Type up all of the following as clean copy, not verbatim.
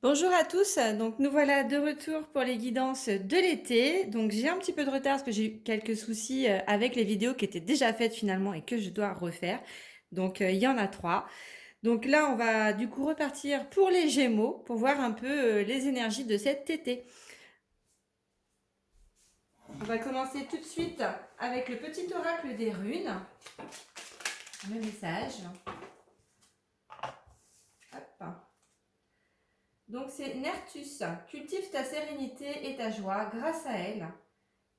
Bonjour à tous, donc nous voilà de retour pour les guidances de l'été. Donc j'ai un petit peu de retard parce que j'ai eu quelques soucis avec les vidéos qui étaient déjà faites finalement et que je dois refaire. Donc il y en a 3. Donc là on va du coup repartir pour les Gémeaux pour voir un peu les énergies de cet été. On va commencer tout de suite avec le petit oracle des runes. Le message. Hop. Donc c'est Nertus. Cultive ta sérénité et ta joie grâce à elle.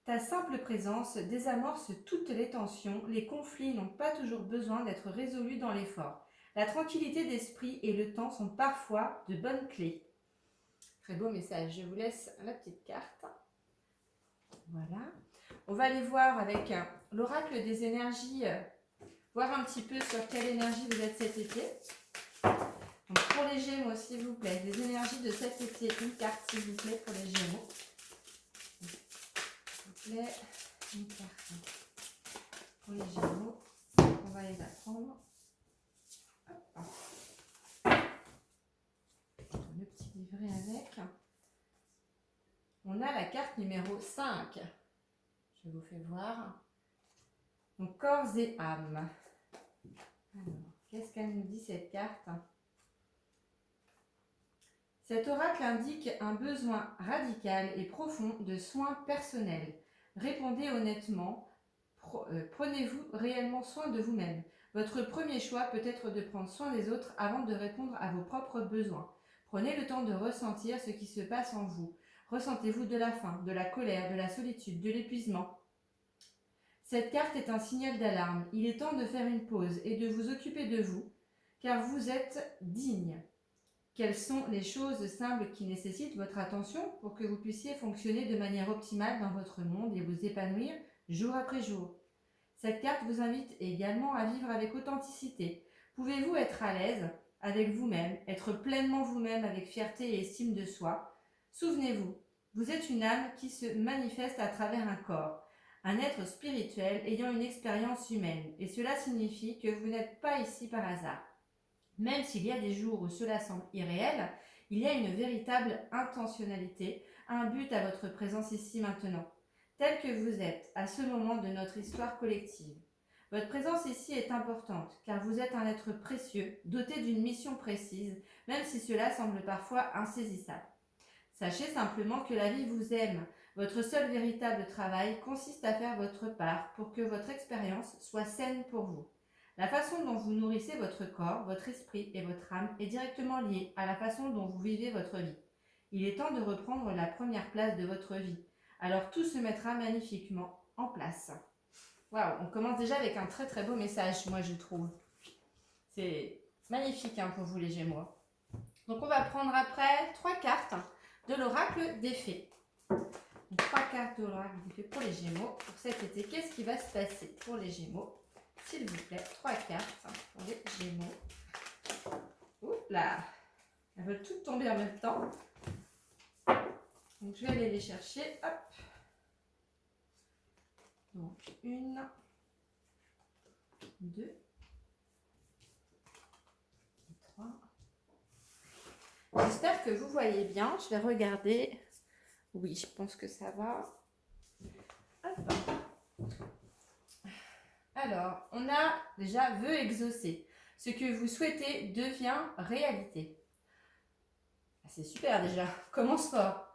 Ta simple présence désamorce toutes les tensions, les conflits n'ont pas toujours besoin d'être résolus dans l'effort. La tranquillité d'esprit et le temps sont parfois de bonnes clés. Très beau message, je vous laisse la petite carte. Voilà. On va aller voir avec l'oracle des énergies, voir un petit peu sur quelle énergie vous êtes cet été. Donc pour les Gémeaux, s'il vous plaît, des énergies de cet été, une carte s'il vous plaît pour les Gémeaux. S'il vous plaît. Une carte pour les Gémeaux. On va les apprendre. Le petit livret avec. On a la carte numéro 5. Je vous fais voir. Donc, corps et âme. Alors, qu'est-ce qu'elle nous dit cette carte? Cet oracle indique un besoin radical et profond de soins personnels. Répondez honnêtement. Prenez-vous réellement soin de vous-même? Votre premier choix peut être de prendre soin des autres avant de répondre à vos propres besoins. Prenez le temps de ressentir ce qui se passe en vous. Ressentez-vous de la faim, de la colère, de la solitude, de l'épuisement? Cette carte est un signal d'alarme. Il est temps de faire une pause et de vous occuper de vous, car vous êtes digne. Quelles sont les choses simples qui nécessitent votre attention pour que vous puissiez fonctionner de manière optimale dans votre monde et vous épanouir jour après jour? Cette carte vous invite également à vivre avec authenticité. Pouvez-vous être à l'aise avec vous-même, être pleinement vous-même avec fierté et estime de soi? Souvenez-vous, vous êtes une âme qui se manifeste à travers un corps, un être spirituel ayant une expérience humaine, et cela signifie que vous n'êtes pas ici par hasard. Même s'il y a des jours où cela semble irréel, il y a une véritable intentionnalité, un but à votre présence ici maintenant, tel que vous êtes à ce moment de notre histoire collective. Votre présence ici est importante, car vous êtes un être précieux, doté d'une mission précise, même si cela semble parfois insaisissable. Sachez simplement que la vie vous aime. Votre seul véritable travail consiste à faire votre part pour que votre expérience soit saine pour vous. La façon dont vous nourrissez votre corps, votre esprit et votre âme est directement liée à la façon dont vous vivez votre vie. Il est temps de reprendre la première place de votre vie. Alors tout se mettra magnifiquement en place. Waouh, on commence déjà avec un très très beau message, moi je trouve. C'est magnifique pour vous les Gémeaux. Donc on va prendre après 3 cartes de l'oracle des fées. Donc 3 cartes de l'oracle des fées pour les Gémeaux. Pour cet été, qu'est-ce qui va se passer pour les Gémeaux? S'il vous plaît, 3 cartes pour les Gémeaux. Ouh là, elles veulent toutes tomber en même temps. Donc je vais aller les chercher. Hop. Donc 1, 2, 3. J'espère que vous voyez bien. Je vais regarder. Oui, je pense que ça va. Hop. Alors, on a déjà vœu exaucé. Ce que vous souhaitez devient réalité. C'est super déjà, commence fort.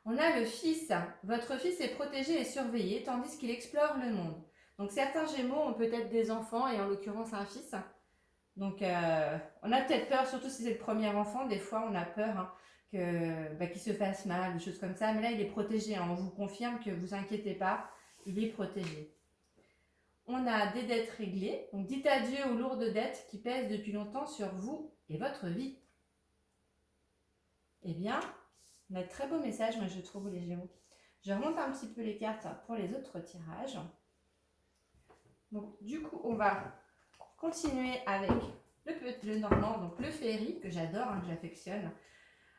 On a le fils. Votre fils est protégé et surveillé tandis qu'il explore le monde. Donc certains Gémeaux ont peut-être des enfants et en l'occurrence un fils. Donc on a peut-être peur, surtout si c'est le premier enfant, des fois on a peur qu'il se fasse mal, des choses comme ça. Mais là il est protégé, on vous confirme que vous inquiétez pas, il est protégé. On a des dettes réglées, donc dites adieu aux lourdes dettes qui pèsent depuis longtemps sur vous et votre vie. Eh bien, on a de très beaux messages, moi je trouve, les Gémeaux. Je remonte un petit peu les cartes pour les autres tirages. Donc du coup, on va continuer avec le normand, donc le féerie, que j'adore, que j'affectionne.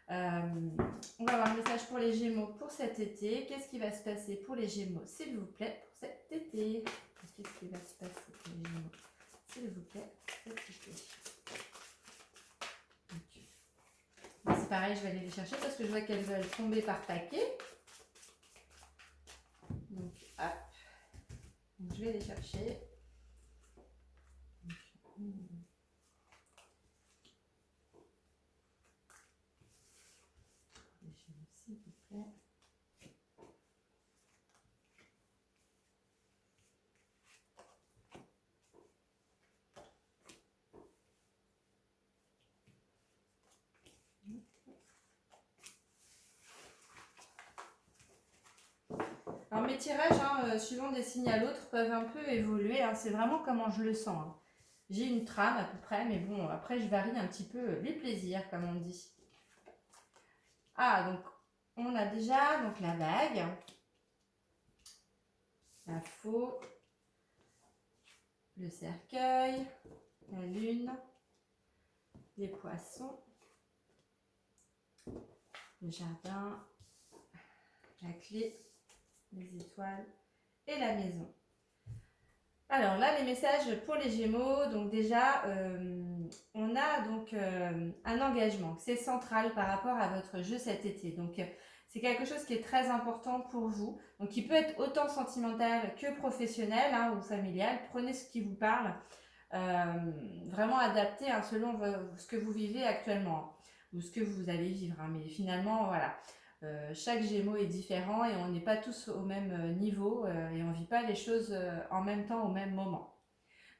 On va avoir un message pour les Gémeaux pour cet été. Qu'est-ce qui va se passer pour les Gémeaux, s'il vous plaît, pour cet été? Qu'est-ce qui va se passer pour les Gémeaux, s'il vous plaît, pour cet été? C'est pareil, je vais aller les chercher parce que je vois qu'elles veulent tomber par paquet. Donc, hop. Donc, je vais les chercher. S'il vous plaît. Alors mes tirages, suivant des signes à l'autre, peuvent un peu évoluer. Hein. C'est vraiment comment je le sens. Hein. J'ai une trame à peu près, mais bon, après je varie un petit peu les plaisirs, comme on dit. Ah, donc on a déjà donc, la bague, la faux, le cercueil, la lune, les poissons, le jardin, la clé, les étoiles et la maison. Alors là, les messages pour les Gémeaux, donc déjà, on a donc un engagement. C'est central par rapport à votre jeu cet été. Donc, c'est quelque chose qui est très important pour vous. Donc, qui peut être autant sentimental que professionnel hein, ou familial. Prenez ce qui vous parle. Vraiment adapté hein, selon ce que vous vivez actuellement ou ce que vous allez vivre. Hein. Mais finalement, voilà. Chaque Gémeaux est différent et on n'est pas tous au même niveau et on ne vit pas les choses en même temps au même moment.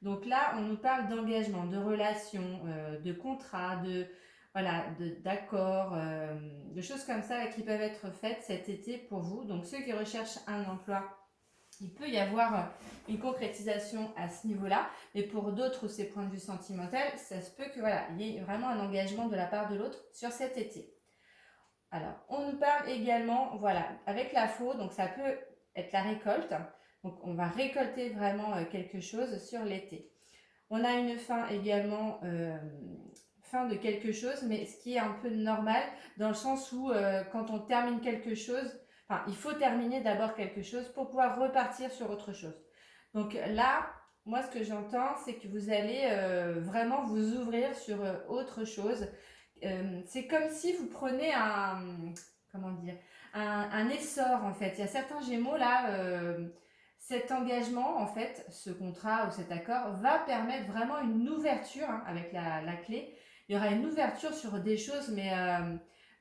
Donc là, on nous parle d'engagement, de relations, de contrats, d'accords, de choses comme ça qui peuvent être faites cet été pour vous. Donc ceux qui recherchent un emploi, il peut y avoir une concrétisation à ce niveau-là, mais pour d'autres où c'est point de vue sentimental, ça se peut que voilà, il y ait vraiment un engagement de la part de l'autre sur cet été. Alors, on nous parle également, voilà, avec la faux, donc ça peut être la récolte. Donc, on va récolter vraiment quelque chose sur l'été. On a une fin également, fin de quelque chose, mais ce qui est un peu normal dans le sens où quand on termine quelque chose, enfin, il faut terminer d'abord quelque chose pour pouvoir repartir sur autre chose. Donc là, moi, ce que j'entends, c'est que vous allez vraiment vous ouvrir sur autre chose. C'est comme si vous prenez comment dire, un essor en fait. Il y a certains Gémeaux là, cet engagement en fait, ce contrat ou cet accord va permettre vraiment une ouverture hein, avec la clé. Il y aura une ouverture sur des choses mais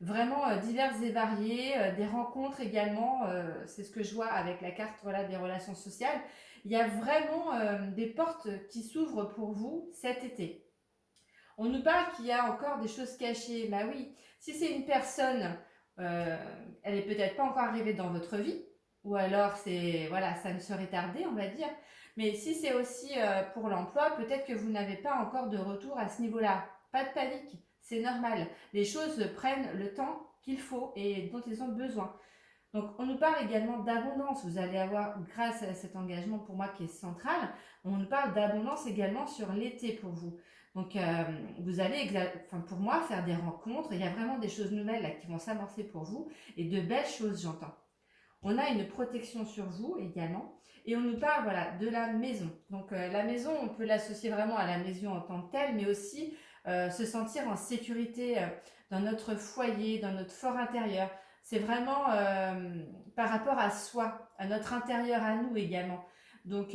vraiment diverses et variées, des rencontres également. C'est ce que je vois avec la carte voilà, des relations sociales. Il y a vraiment des portes qui s'ouvrent pour vous cet été. On nous parle qu'il y a encore des choses cachées. Bah oui, si c'est une personne, elle est peut-être pas encore arrivée dans votre vie, ou alors c'est voilà, ça ne serait tardé, on va dire. Mais si c'est aussi pour l'emploi, peut-être que vous n'avez pas encore de retour à ce niveau-là. Pas de panique, c'est normal. Les choses prennent le temps qu'il faut et dont ils ont besoin. Donc, on nous parle également d'abondance. Vous allez avoir, grâce à cet engagement pour moi qui est central, on nous parle d'abondance également sur l'été pour vous. Donc, vous allez, pour moi, faire des rencontres. Il y a vraiment des choses nouvelles là, qui vont s'amorcer pour vous et de belles choses, j'entends. On a une protection sur vous également. Et on nous parle voilà, de la maison. Donc, la maison, on peut l'associer vraiment à la maison en tant que telle, mais aussi se sentir en sécurité dans notre foyer, dans notre fort intérieur. C'est vraiment par rapport à soi, à notre intérieur, à nous également. Donc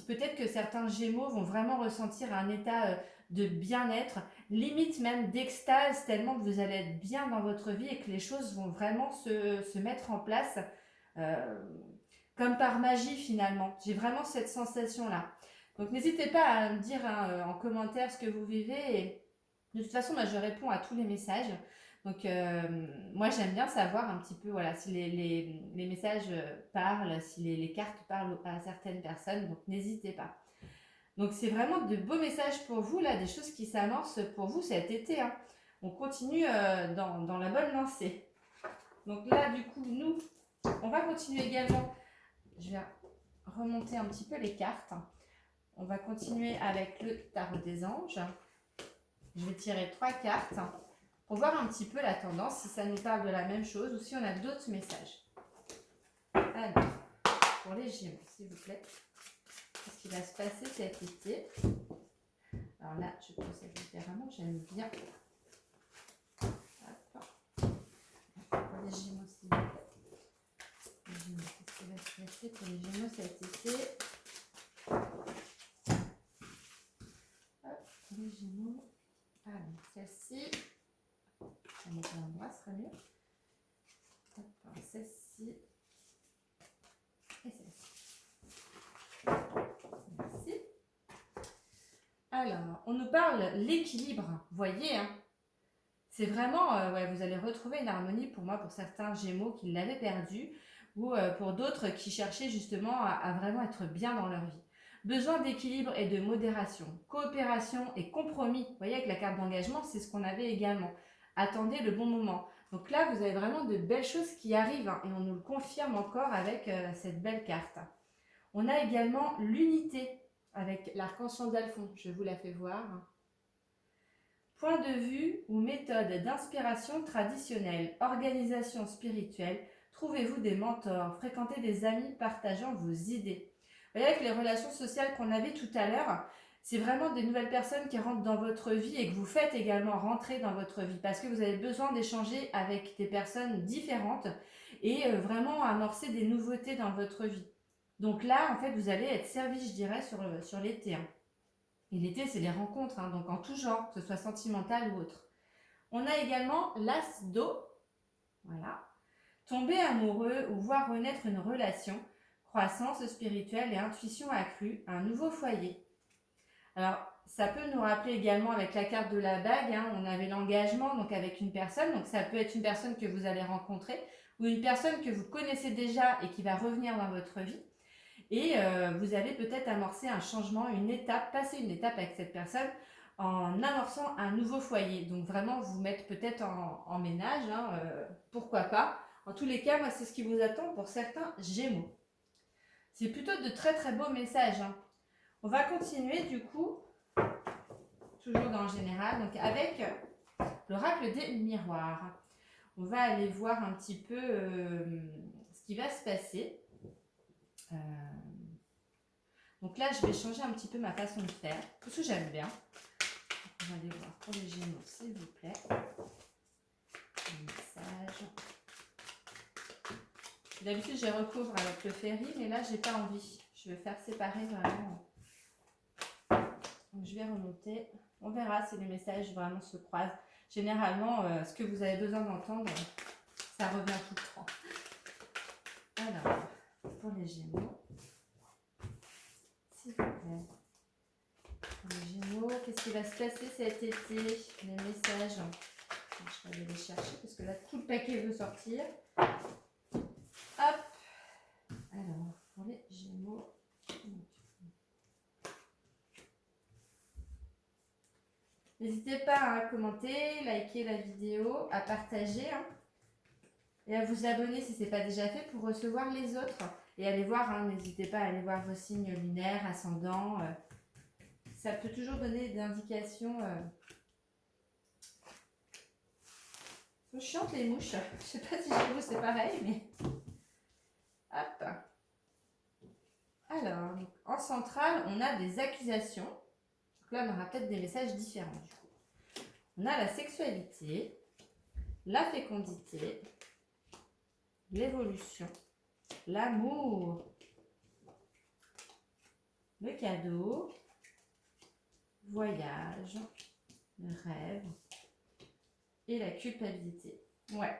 peut-être que certains Gémeaux vont vraiment ressentir un état de bien-être, limite même d'extase, tellement que vous allez être bien dans votre vie et que les choses vont vraiment se mettre en place euh, comme par magie finalement. J'ai vraiment cette sensation-là. Donc n'hésitez pas à me dire hein, en commentaire ce que vous vivez. Et de toute façon, moi, je réponds à tous les messages. Donc, moi, j'aime bien savoir un petit peu voilà, si les messages parlent, si les cartes parlent à certaines personnes. Donc, n'hésitez pas. Donc, c'est vraiment de beaux messages pour vous, là, des choses qui s'amorcent pour vous cet été. Hein. On continue dans la bonne lancée. Donc là, du coup, nous, on va continuer également. Je vais remonter un petit peu les cartes. On va continuer avec le tarot des anges. Je vais tirer 3 cartes pour voir un petit peu la tendance, si ça nous parle de la même chose ou si on a d'autres messages. Alors, pour les Gémeaux, s'il vous plaît, qu'est-ce qui va se passer cet été? Alors là, je procède différemment, j'aime bien. Hop. c'est pour les Gémeaux, ça a été fait. Hop, pour les Gémeaux. Alors, celle-ci. Je vais mettre l'endroit, ce sera mieux. Hop, celle-ci. Et celle-ci. Merci. Alors, on nous parle l'équilibre. Vous voyez, hein, c'est vraiment, ouais, vous allez retrouver une harmonie pour moi, pour certains Gémeaux qui l'avaient perdu, ou pour d'autres qui cherchaient justement à vraiment être bien dans leur vie. Besoin d'équilibre et de modération, coopération et compromis. Vous voyez, avec la carte d'engagement, c'est ce qu'on avait également. Attendez le bon moment. Donc là, vous avez vraiment de belles choses qui arrivent, hein, et on nous le confirme encore avec cette belle carte. On a également l'unité avec l'arc-en-ciel d'Alphon. Je vous la fais voir. Point de vue ou méthode d'inspiration traditionnelle, organisation spirituelle, trouvez-vous des mentors, fréquentez des amis partageant vos idées. Vous voyez, avec les relations sociales qu'on avait tout à l'heure, c'est vraiment des nouvelles personnes qui rentrent dans votre vie et que vous faites également rentrer dans votre vie parce que vous avez besoin d'échanger avec des personnes différentes et vraiment amorcer des nouveautés dans votre vie. Donc là, en fait, vous allez être servi, je dirais, sur l'été. Et l'été, c'est les rencontres, hein, donc en tout genre, que ce soit sentimental ou autre. On a également l'as d'eau. Voilà. Tomber amoureux ou voir renaître une relation, croissance spirituelle et intuition accrue, un nouveau foyer. Alors, ça peut nous rappeler également avec la carte de la bague, hein, on avait l'engagement donc avec une personne, donc ça peut être une personne que vous allez rencontrer ou une personne que vous connaissez déjà et qui va revenir dans votre vie. Et vous allez peut-être amorcer un changement, une étape, passer une étape avec cette personne en amorçant un nouveau foyer. Donc vraiment vous mettre peut-être en ménage, hein, pourquoi pas. En tous les cas, moi c'est ce qui vous attend pour certains Gémeaux. C'est plutôt de très très beaux messages, hein. On va continuer du coup, toujours dans le général, donc avec l'oracle des miroirs. On va aller voir un petit peu ce qui va se passer. Donc là, je vais changer un petit peu ma façon de faire, parce que j'aime bien. On va aller voir pour les Gémeaux, s'il vous plaît. Un message. D'habitude, je recouvre avec le ferry, mais là, j'ai pas envie. Je vais faire séparer vraiment. Donc, je vais remonter. On verra si les messages vraiment se croisent. Généralement, ce que vous avez besoin d'entendre, ça revient tout le temps. Alors, pour les Gémeaux, s'il vous plaît. Pour les Gémeaux, qu'est-ce qui va se passer cet été? Les messages. Je vais aller les chercher parce que là, tout le paquet veut sortir. Hop. Alors, pour les Gémeaux. N'hésitez pas à commenter, liker la vidéo, à partager, hein, et à vous abonner si ce n'est pas déjà fait pour recevoir les autres. Et allez voir, hein, n'hésitez pas à aller voir vos signes lunaires, ascendants. Ça peut toujours donner des indications. Sont chiantes les mouches. Je ne sais pas si chez vous c'est pareil, mais... Hop. Alors, donc, en centrale, on a des accusations. Donc là, on aura peut-être des messages différents du coup. On a la sexualité, la fécondité, l'évolution, l'amour, le cadeau, voyage, le rêve et la culpabilité. Ouais.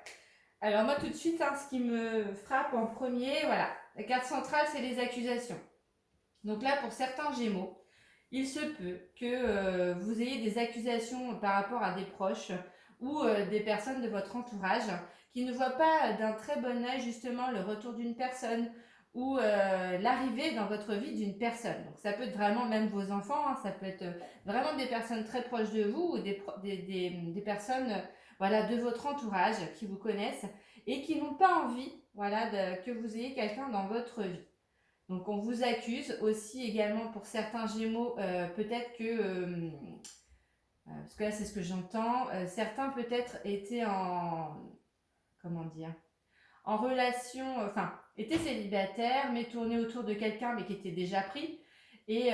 Alors moi tout de suite, hein, ce qui me frappe en premier, voilà, la carte centrale, c'est les accusations. Donc là, pour certains Gémeaux, il se peut que vous ayez des accusations par rapport à des proches ou des personnes de votre entourage qui ne voient pas d'un très bon œil justement le retour d'une personne ou l'arrivée dans votre vie d'une personne. Donc ça peut être vraiment même vos enfants, hein, ça peut être vraiment des personnes très proches de vous ou des personnes voilà, de votre entourage qui vous connaissent et qui n'ont pas envie voilà, que vous ayez quelqu'un dans votre vie. Donc on vous accuse aussi également pour certains Gémeaux, peut-être que, parce que là c'est ce que j'entends, certains peut-être étaient comment dire, en relation, enfin étaient célibataires mais tournaient autour de quelqu'un mais qui était déjà pris. Et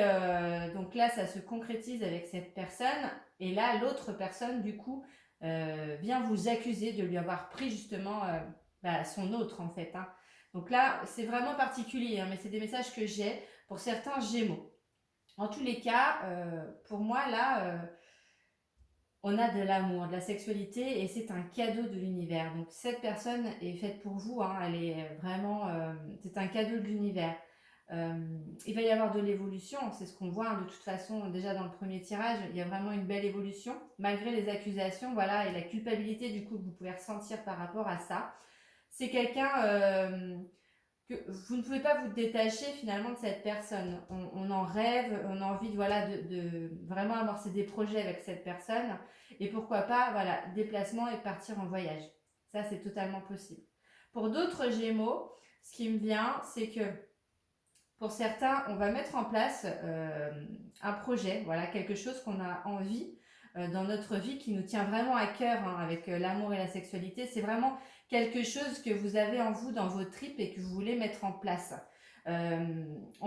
donc là ça se concrétise avec cette personne et là l'autre personne du coup vient vous accuser de lui avoir pris justement son autre en fait, hein. Donc là, c'est vraiment particulier, hein, mais c'est des messages que j'ai pour certains Gémeaux. En tous les cas, pour moi, là, on a de l'amour, de la sexualité et c'est un cadeau de l'univers. Donc cette personne est faite pour vous, hein, elle est vraiment, c'est un cadeau de l'univers. Euh, il va y avoir de l'évolution, c'est ce qu'on voit, hein, de toute façon déjà dans le premier tirage, il y a vraiment une belle évolution malgré les accusations, voilà, et la culpabilité du coup que vous pouvez ressentir par rapport à ça. C'est quelqu'un que vous ne pouvez pas vous détacher finalement de cette personne. On en rêve, on a envie voilà, de vraiment amorcer des projets avec cette personne. Et pourquoi pas, voilà, déplacement et partir en voyage. Ça, c'est totalement possible. Pour d'autres Gémeaux, ce qui me vient, c'est que pour certains, on va mettre en place un projet, voilà, quelque chose qu'on a envie dans notre vie, qui nous tient vraiment à cœur, hein, avec l'amour et la sexualité. C'est vraiment quelque chose que vous avez en vous, dans vos tripes, et que vous voulez mettre en place. On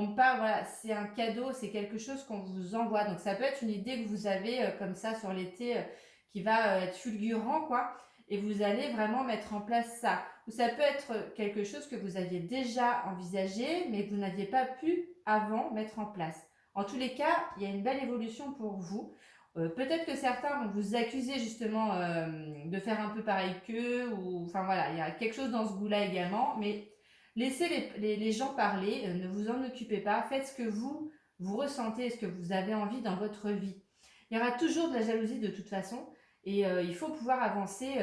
me parle, voilà, c'est un cadeau, c'est quelque chose qu'on vous envoie. Donc ça peut être une idée que vous avez comme ça sur l'été, qui va être fulgurant, quoi. Et vous allez vraiment mettre en place ça. Ou ça peut être quelque chose que vous aviez déjà envisagé, mais que vous n'aviez pas pu avant mettre en place. En tous les cas, il y a une belle évolution pour vous. Peut-être que certains vont vous accuser justement de faire un peu pareil qu'eux, ou enfin voilà, il y a quelque chose dans ce goût-là également, mais laissez les gens parler, ne vous en occupez pas, faites ce que vous ressentez et ce que vous avez envie dans votre vie. Il y aura toujours de la jalousie de toute façon, et il faut pouvoir avancer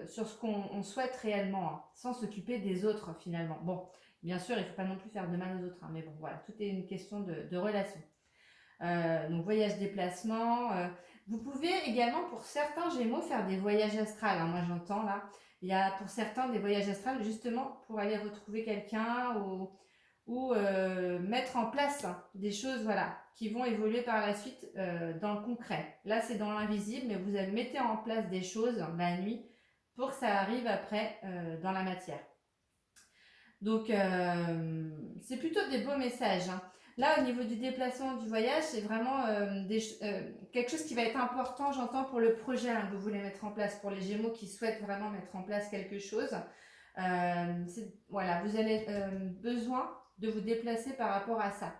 sur ce qu'on souhaite réellement, hein, sans s'occuper des autres finalement. Bon, bien sûr, il ne faut pas non plus faire de mal aux autres, hein, mais bon, voilà, tout est une question de relation. Donc voyage déplacement. Vous pouvez également pour certains Gémeaux faire des voyages astrales, hein, moi j'entends là. Il y a pour certains des voyages astrales justement pour aller retrouver quelqu'un ou mettre en place, hein, des choses voilà, qui vont évoluer par la suite dans le concret. Là c'est dans l'invisible, mais vous mettez en place des choses la nuit pour que ça arrive après dans la matière. Donc, c'est plutôt des beaux messages, hein. Là, au niveau du déplacement du voyage, c'est vraiment quelque chose qui va être important, j'entends, pour le projet, hein, que vous voulez mettre en place, pour les Gémeaux qui souhaitent vraiment mettre en place quelque chose. Voilà, vous avez besoin de vous déplacer par rapport à ça,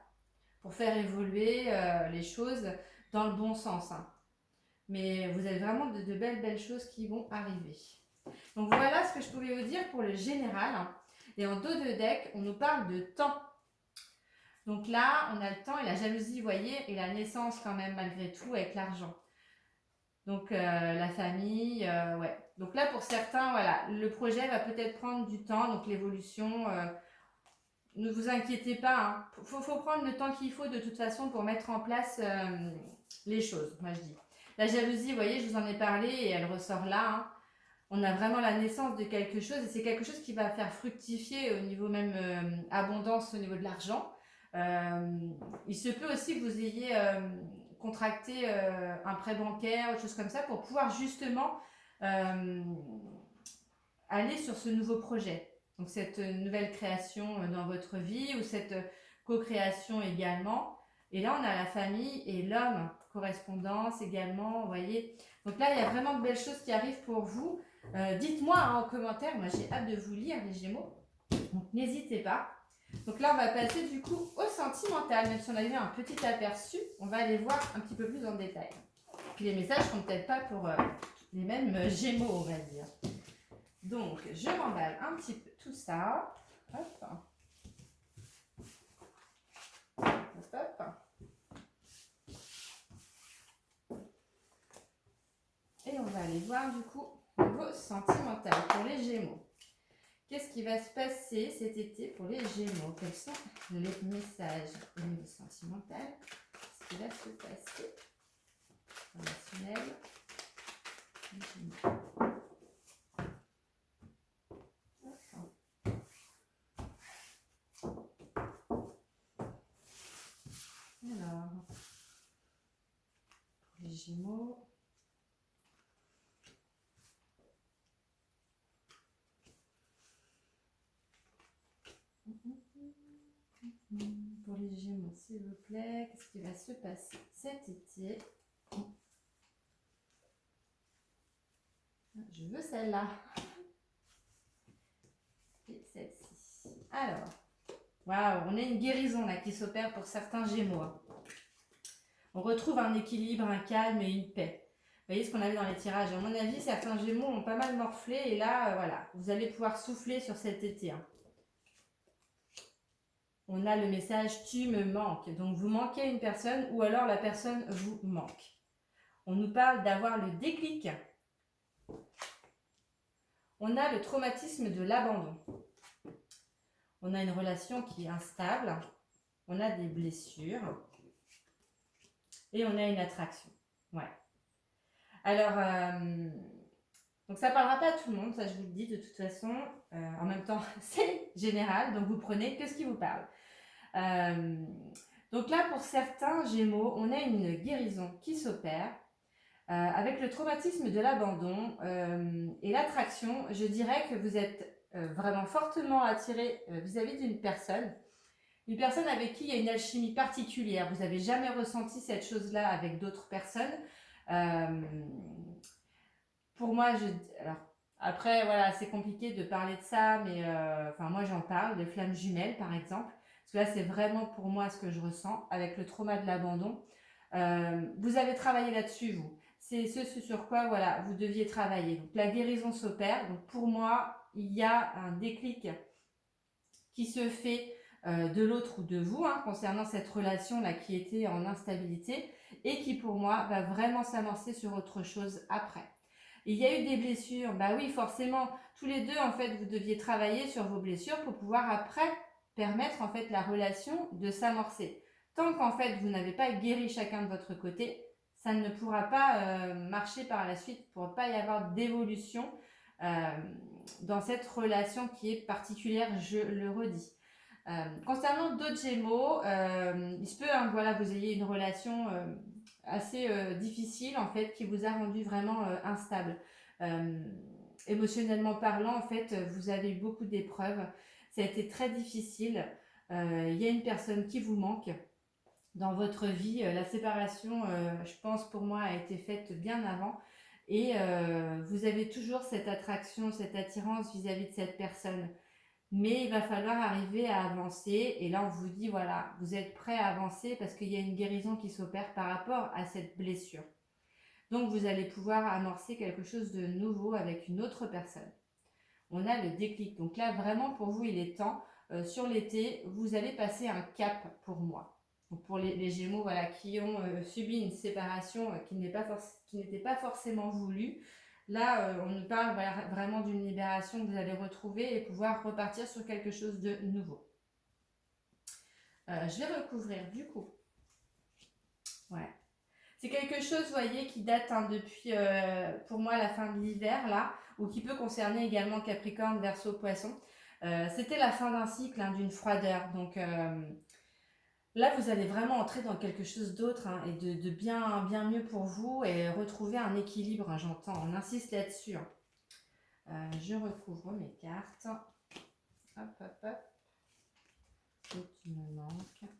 pour faire évoluer les choses dans le bon sens, hein. Mais vous avez vraiment de belles choses qui vont arriver. Donc voilà ce que je pouvais vous dire pour le général. Et en dos de deck, on nous parle de temps. Donc là, on a le temps et la jalousie, vous voyez, et la naissance quand même malgré tout avec l'argent. Donc la famille, ouais. Donc là, pour certains, voilà, le projet va peut-être prendre du temps, donc l'évolution, ne vous inquiétez pas, hein. Faut prendre le temps qu'il faut de toute façon pour mettre en place les choses, moi je dis. La jalousie, vous voyez, je vous en ai parlé et elle ressort là, hein. On a vraiment la naissance de quelque chose et c'est quelque chose qui va faire fructifier au niveau même abondance au niveau de l'argent. Il se peut aussi que vous ayez contracté un prêt bancaire, autre chose comme ça, pour pouvoir justement euh, aller sur ce nouveau projet. Donc cette nouvelle création dans votre vie ou cette co-création également. Et là, on a la famille et l'homme, correspondance également, vous voyez. Donc là, il y a vraiment de belles choses qui arrivent pour vous. Dites-moi, hein, en commentaire, moi j'ai hâte de vous lire les Gémeaux, donc n'hésitez pas. Donc là on va passer du coup au sentimental, même si on a eu un petit aperçu, on va aller voir un petit peu plus en détail. Puis les messages ne sont peut-être pas pour les mêmes Gémeaux, on va dire. Donc je remballe un petit peu tout ça. Hop. Hop, hop. Et on va aller voir du coup niveau sentimental pour les Gémeaux. Qu'est-ce qui va se passer cet été pour les Gémeaux? Quels sont les messages au niveau sentimental? Qu'est-ce qui va se passer? Relationnel. Les Gémeaux. Alors, pour les Gémeaux. Pour les Gémeaux, s'il vous plaît, qu'est-ce qui va se passer cet été? Je veux celle-là. Et celle-ci. Alors, waouh, on a une guérison là qui s'opère pour certains Gémeaux. On retrouve un équilibre, un calme et une paix. Vous voyez ce qu'on avait dans les tirages. À mon avis, certains Gémeaux ont pas mal morflé et là, voilà, vous allez pouvoir souffler sur cet été. On a le message « tu me manques ». Donc, vous manquez une personne ou alors la personne vous manque. On nous parle d'avoir le déclic. On a le traumatisme de l'abandon. On a une relation qui est instable. On a des blessures. Et on a une attraction. Ouais. Alors, donc ça ne parlera pas à tout le monde, ça je vous le dis de toute façon. En même temps, c'est général, donc vous prenez que ce qui vous parle. Donc là, pour certains Gémeaux, on a une guérison qui s'opère. Avec le traumatisme de l'abandon et l'attraction, je dirais que vous êtes vraiment fortement attiré vis-à-vis d'une personne avec qui il y a une alchimie particulière. Vous n'avez jamais ressenti cette chose-là avec d'autres personnes. Pour moi, alors, après, voilà, c'est compliqué de parler de ça, mais enfin, moi j'en parle, de flammes jumelles par exemple, parce que là c'est vraiment pour moi ce que je ressens avec le trauma de l'abandon. Vous avez travaillé là-dessus, vous. C'est ce sur quoi voilà, vous deviez travailler. Donc la guérison s'opère. Donc pour moi, il y a un déclic qui se fait de l'autre ou de vous concernant cette relation-là qui était en instabilité et qui pour moi va vraiment s'amorcer sur autre chose après. Il y a eu des blessures, bah oui forcément, tous les deux en fait vous deviez travailler sur vos blessures pour pouvoir après permettre en fait la relation de s'amorcer. Tant qu'en fait vous n'avez pas guéri chacun de votre côté, ça ne pourra pas marcher par la suite, il ne pourra pas y avoir d'évolution dans cette relation qui est particulière, je le redis. Concernant d'autres Gémeaux, il se peut voilà, vous ayez une relation assez difficile en fait qui vous a rendu vraiment instable. Émotionnellement parlant, en fait, vous avez eu beaucoup d'épreuves. Ça a été très difficile. Il y a une personne qui vous manque dans votre vie. La séparation, je pense pour moi, a été faite bien avant. Et vous avez toujours cette attraction, cette attirance vis-à-vis de cette personne. Mais il va falloir arriver à avancer. Et là, on vous dit, voilà, vous êtes prêt à avancer parce qu'il y a une guérison qui s'opère par rapport à cette blessure. Donc, vous allez pouvoir amorcer quelque chose de nouveau avec une autre personne. On a le déclic. Donc là, vraiment, pour vous, il est temps. Sur l'été, vous allez passer un cap pour moi. Donc pour les Gémeaux voilà, qui ont subi une séparation qui n'était pas forcément voulue, là, on nous parle vraiment d'une libération que vous allez retrouver et pouvoir repartir sur quelque chose de nouveau. Je vais recouvrir du coup. Ouais. C'est quelque chose, vous voyez, qui date depuis, pour moi, la fin de l'hiver, là, ou qui peut concerner également Capricorne, Verseau, Poisson. C'était la fin d'un cycle, d'une froideur. Donc là, vous allez vraiment entrer dans quelque chose d'autre et de bien mieux pour vous et retrouver un équilibre, j'entends. On insiste là-dessus. Je recouvre mes cartes. Hop, hop, hop. Et tu me manques.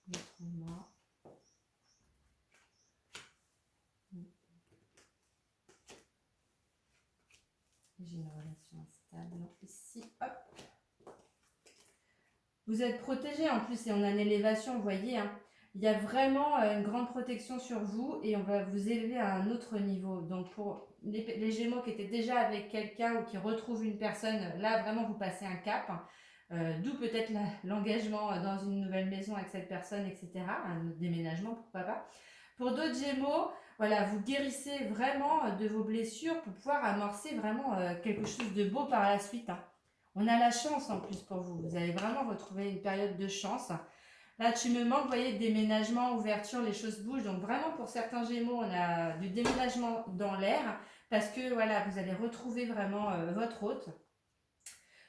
Montre-moi. J'ai une relation instable ici. Hop. Vous êtes protégé en plus et on a une élévation, vous voyez. Il y a vraiment une grande protection sur vous et on va vous élever à un autre niveau. Donc pour les Gémeaux qui étaient déjà avec quelqu'un ou qui retrouvent une personne, là vraiment vous passez un cap. D'où peut-être l'engagement dans une nouvelle maison avec cette personne, etc. Un déménagement, pourquoi pas. Pour d'autres Gémeaux, voilà, vous guérissez vraiment de vos blessures pour pouvoir amorcer vraiment quelque chose de beau par la suite. On a la chance en plus pour vous. Vous allez vraiment retrouver une période de chance. Là, tu me manques, vous voyez, déménagement, ouverture, les choses bougent. Donc vraiment, pour certains Gémeaux, on a du déménagement dans l'air parce que voilà, vous allez retrouver vraiment votre hôte.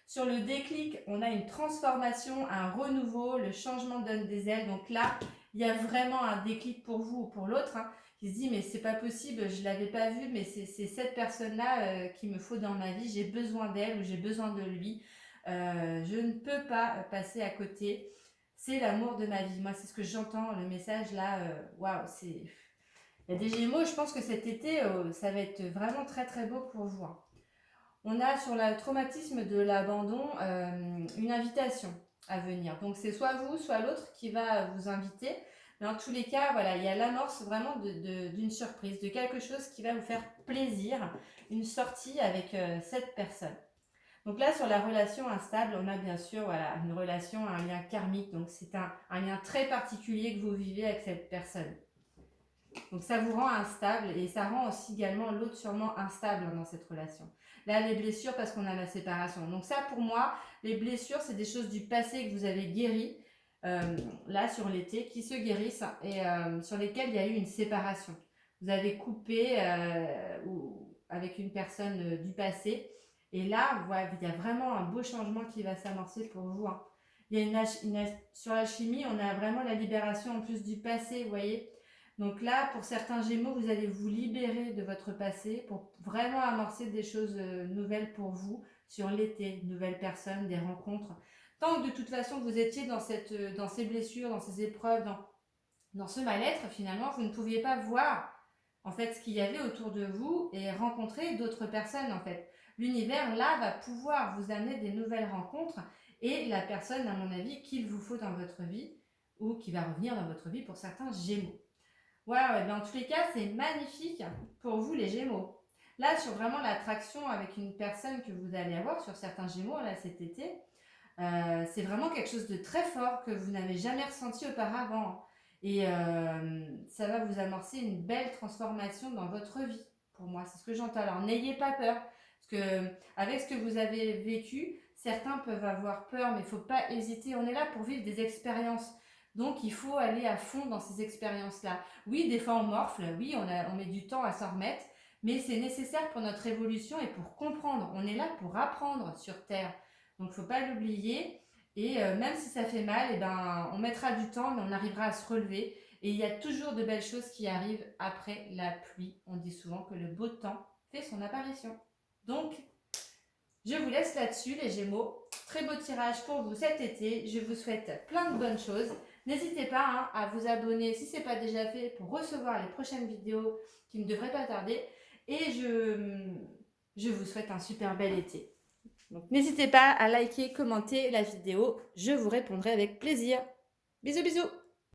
Sur le déclic, on a une transformation, un renouveau, le changement donne des ailes. Donc là, il y a vraiment un déclic pour vous ou pour l'autre qui se dit mais c'est pas possible, je l'avais pas vu, mais c'est cette personne-là qu'il me faut dans ma vie, j'ai besoin d'elle ou j'ai besoin de lui. Je ne peux pas passer à côté. C'est l'amour de ma vie. Moi, c'est ce que j'entends, le message là. Waouh, c'est... Il y a des Gémeaux, je pense que cet été, ça va être vraiment très très beau pour vous. On a sur le traumatisme de l'abandon une invitation à venir. Donc c'est soit vous, soit l'autre qui va vous inviter. Mais en tous les cas, voilà, il y a l'amorce vraiment d'une surprise, de quelque chose qui va vous faire plaisir, une sortie avec cette personne. Donc là, sur la relation instable, on a bien sûr voilà, une relation, un lien karmique. Donc c'est un lien très particulier que vous vivez avec cette personne. Donc ça vous rend instable et ça rend aussi également l'autre sûrement instable dans cette relation. Là, les blessures parce qu'on a la séparation. Donc ça, pour moi, les blessures, c'est des choses du passé que vous avez guéries, là sur l'été, qui se guérissent et sur lesquelles il y a eu une séparation. Vous avez coupé avec une personne du passé et là, voilà, il y a vraiment un beau changement qui va s'amorcer pour vous. Hein. Il y a sur la chimie, on a vraiment la libération en plus du passé, vous voyez. Donc là, pour certains Gémeaux, vous allez vous libérer de votre passé pour vraiment amorcer des choses nouvelles pour vous sur l'été, de nouvelles personnes, des rencontres. Tant que de toute façon vous étiez dans ces blessures, dans ces épreuves, dans ce mal-être, finalement, vous ne pouviez pas voir en fait ce qu'il y avait autour de vous et rencontrer d'autres personnes en fait. L'univers là va pouvoir vous amener des nouvelles rencontres et la personne, à mon avis, qu'il vous faut dans votre vie ou qui va revenir dans votre vie pour certains Gémeaux. Voilà, ouais, dans tous les cas, c'est magnifique pour vous les Gémeaux. Là, sur vraiment l'attraction avec une personne que vous allez avoir sur certains Gémeaux là cet été, c'est vraiment quelque chose de très fort que vous n'avez jamais ressenti auparavant. Et ça va vous amorcer une belle transformation dans votre vie. Pour moi, c'est ce que j'entends. Alors, n'ayez pas peur. Parce que avec ce que vous avez vécu, certains peuvent avoir peur, mais il ne faut pas hésiter. On est là pour vivre des expériences. Donc, il faut aller à fond dans ces expériences-là. Oui, des fois, on morfle. Oui, on met du temps à s'en remettre. Mais c'est nécessaire pour notre évolution et pour comprendre. On est là pour apprendre sur Terre. Donc, il ne faut pas l'oublier. Et même si ça fait mal, eh ben, on mettra du temps, mais on arrivera à se relever. Et il y a toujours de belles choses qui arrivent après la pluie. On dit souvent que le beau temps fait son apparition. Donc, je vous laisse là-dessus, les Gémeaux. Très beau tirage pour vous cet été. Je vous souhaite plein de bonnes choses. N'hésitez pas hein, à vous abonner si ce n'est pas déjà fait pour recevoir les prochaines vidéos qui ne devraient pas tarder. Et je vous souhaite un super bel été. Donc n'hésitez pas à liker, commenter la vidéo. Je vous répondrai avec plaisir. Bisous, bisous!